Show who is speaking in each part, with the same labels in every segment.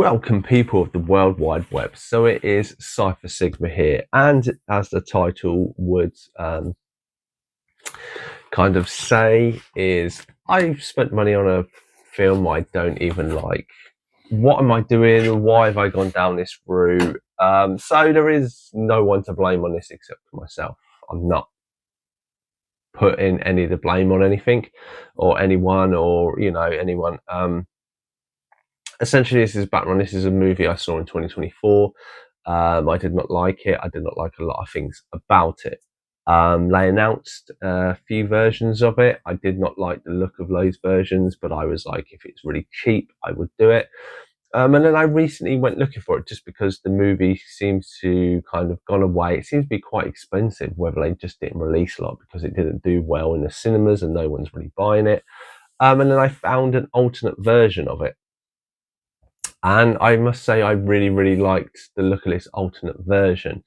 Speaker 1: Welcome, people of the World Wide Web. So it is Cypher Sigma here, and as the title would kind of say, is I've spent money on a film I don't even like. What am I doing? Why have I gone down this route? So there is no one to blame on this except for myself. I'm not putting any of the blame on anything or anyone or anyone. Essentially, this is background. This is a movie I saw in 2024. I did not like it. I did not like a lot of things about it. They announced a few versions of it. I did not like the look of those versions, but I was like, if it's really cheap, I would do it. And then I recently went looking for it just because the movie seems to kind of gone away. It seems to be quite expensive, whether they just didn't release a lot because it didn't do well in the cinemas and no one's really buying it. And then I found an alternate version of it. And I must say, I really, really liked the look of this alternate version.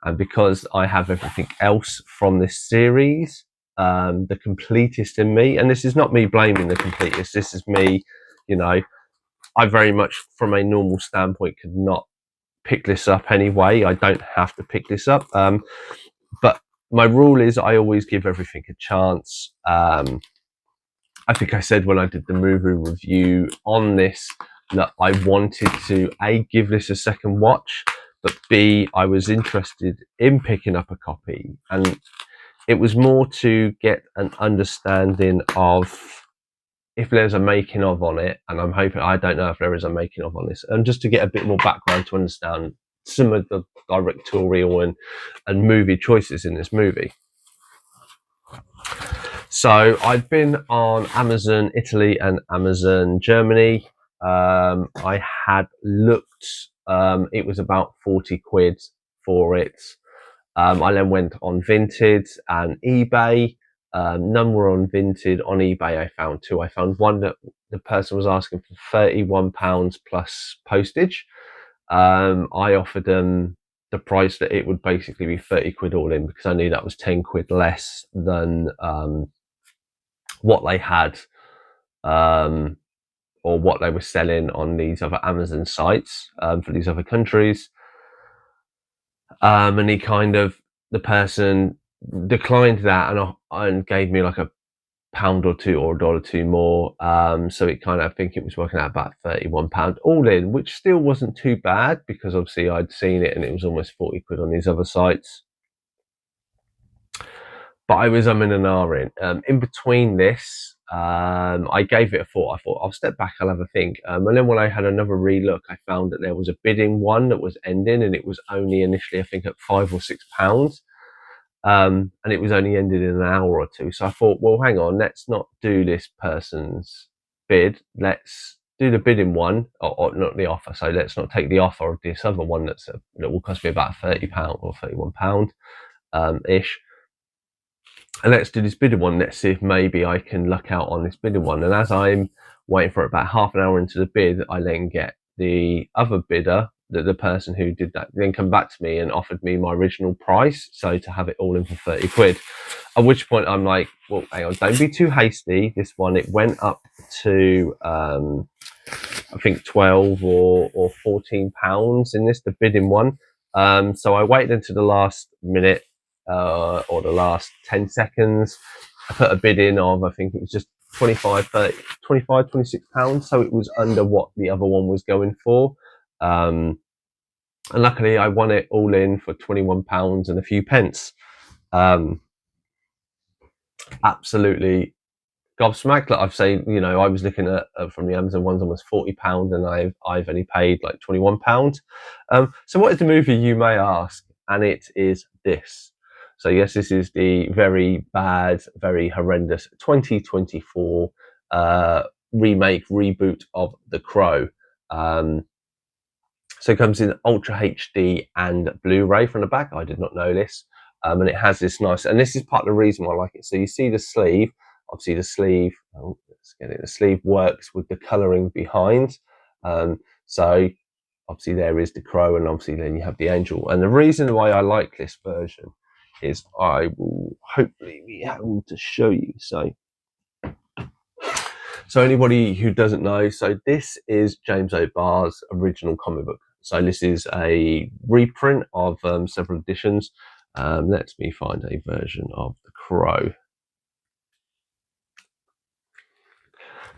Speaker 1: And because I have everything else from this series, the completist in me, and this is not me blaming the completist, this is me, I very much, from a normal standpoint, could not pick this up anyway. I don't have to pick this up. But my rule is I always give everything a chance. I think I said when I did the movie review on this, that I wanted to A, give this a second watch, but B, I was interested in picking up a copy, and it was more to get an understanding of if there's a making of on it, and I don't know if there is a making of on this, and just to get a bit more background to understand some of the directorial and movie choices in this movie. So I'd been on Amazon Italy and Amazon Germany. I had looked, it was about 40 quid for it. I then went on Vinted and eBay. None were on Vinted. On eBay, I found two. I found one that the person was asking for £31 plus postage. I offered them the price that it would basically be 30 quid all in because I knew that was 10 quid less than what they had. Or what they were selling on these other Amazon sites for these other countries. And the person declined that and gave me like a pound or two or $1 more. So it I think it was working out about £31 all in, which still wasn't too bad because obviously I'd seen it and it was almost 40 quid on these other sites. But I was in and ahhing. In between this, I gave it a thought. I thought, I'll step back, I'll have a think. And then when I had another relook, I found that there was a bidding one that was ending, and it was only initially, I think, at £5 or £6. And it was only ended in an hour or two. So I thought, well, hang on, let's not do this person's bid. Let's do the bidding one, or not the offer. So let's not take the offer of this other one that will cost me about £30 or £31 ish. And let's do this bidding one. Let's see if maybe I can luck out on this bidding one. And as I'm waiting for it about half an hour into the bid, I then get the other bidder, the person who did that, then come back to me and offered me my original price. So to have it all in for 30 quid. At which point I'm like, well, hang on, don't be too hasty. This one, it went up to, I think 12 or 14 pounds in this, the bidding one. So I waited until the last minute, or the last 10 seconds. I put a bid in of, I think it was just 25, 26 pounds. So it was under what the other one was going for. And luckily I won it all in for £21 and a few pence. Absolutely gobsmacked. Like I've said, I was looking at from the Amazon ones almost £40, and I've only paid like £21. So what is the movie, you may ask? And it is this. So yes, this is the very bad, very horrendous 2024 remake, reboot of The Crow. So it comes in Ultra HD and Blu-ray from the back. I did not know this. And it has this nice, and this is part of the reason why I like it. So you see the sleeve, obviously the sleeve, let's get it. The sleeve works with the colouring behind. So obviously there is the crow, and obviously then you have the angel. And the reason why I like this version is I will hopefully be able to show you. So So anybody who doesn't know, so this is James O'Barr's original comic book. So this is a reprint of several editions. Let me find a version of the Crow.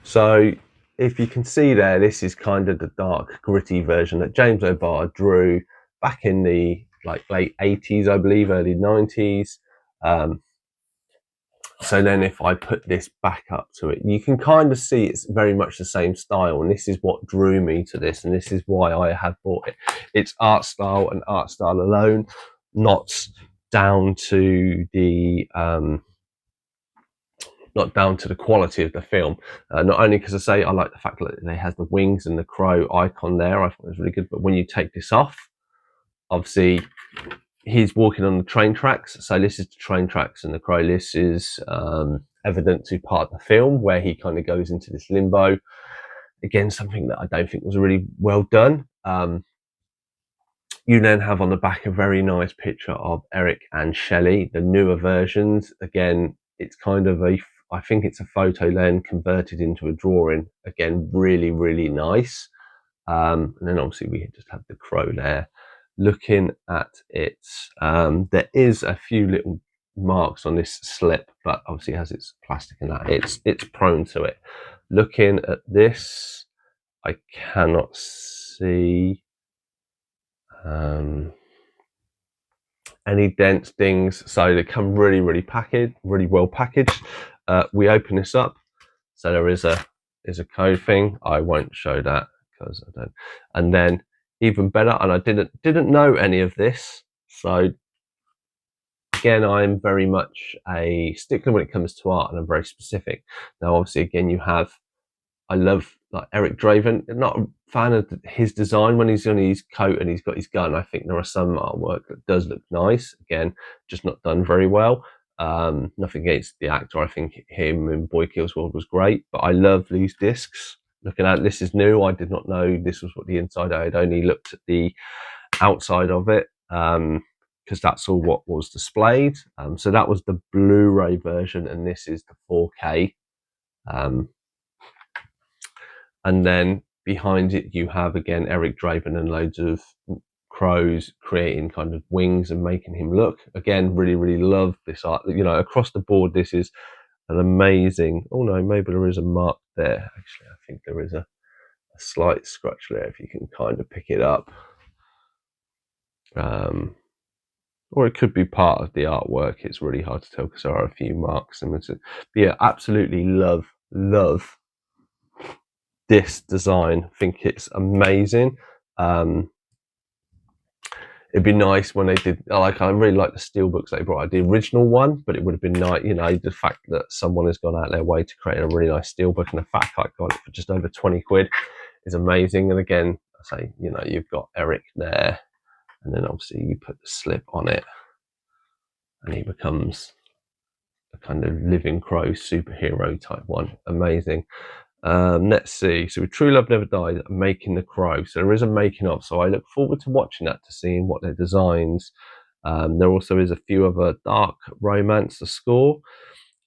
Speaker 1: So if you can see there, this is kind of the dark, gritty version that James O'Barr drew back in the late 80s, I believe, early 90s. So then if I put this back up to it, you can kind of see it's very much the same style. And this is what drew me to this. And this is why I have bought it. It's art style and art style alone, not down to the quality of the film. Not only because I say I like the fact that it has the wings and the crow icon there, I thought it was really good. But when you take this off, obviously he's walking on the train tracks. So this is the train tracks and the crow. This is evident to part of the film where he kind of goes into this limbo. Again, something that I don't think was really well done. You then have on the back a very nice picture of Eric and Shelley, the newer versions. Again, it's kind of I think it's a photo then converted into a drawing. Again, really, really nice. And then obviously we just have the crow there. Looking at it, there is a few little marks on this slip, but obviously it has its plastic and that it's prone to it. Looking at this, I cannot see any dents, dings, so they come really, really packaged, really well packaged. We open this up, so there is a code thing. I won't show that because I don't. And then even better, and I didn't know any of this, so again, I'm very much a stickler when it comes to art, and I'm very specific. Now, obviously, again, I love like Eric Draven. Not a fan of his design when he's on his coat and he's got his gun. I think there are some artwork that does look nice. Again, just not done very well. Nothing against the actor. I think him in Boy Kills World was great, but I love these discs. Looking at this is new. I did not know this was what the inside. I had only looked at the outside of it because that's all what was displayed. So that was the Blu-ray version, and this is the 4K. And then behind it, you have again Eric Draven and loads of crows creating kind of wings and making him look. Again, really, really love this art. You know, across the board, this is an amazing. Oh no, maybe there is a mark there. Actually, I think there is a slight scratch there if you can kind of pick it up. Or it could be part of the artwork. It's really hard to tell because there are a few marks. But yeah, absolutely love this design. I think it's amazing. It'd be nice when they did, I really like the steelbooks they brought out, the original one, but it would have been nice, you know, the fact that someone has gone out their way to create a really nice steelbook, and the fact I got it for just over 20 quid is amazing. And again, I say, you know, you've got Eric there, and then obviously you put the slip on it, and he becomes a kind of living crow superhero type one. Amazing. Let's see. So with True Love Never Dies, Making the Crow. So there is a making of. So I look forward to watching that, to seeing what their designs. There also is a few other dark romance. The score,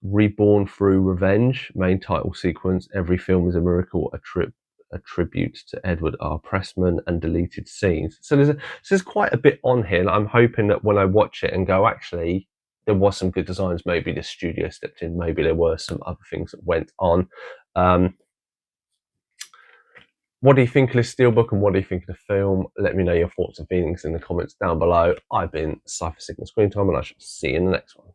Speaker 1: Reborn Through Revenge, main title sequence. Every film is a miracle. A tribute to Edward R. Pressman, and deleted scenes. So there's quite a bit on here. And I'm hoping that when I watch it and go, actually, there was some good designs. Maybe the studio stepped in. Maybe there were some other things that went on. What do you think of this steelbook, and what do you think of the film? Let me know your thoughts and feelings in the comments down below. I've been Cypher Signal Screen Time, and I shall see you in the next one.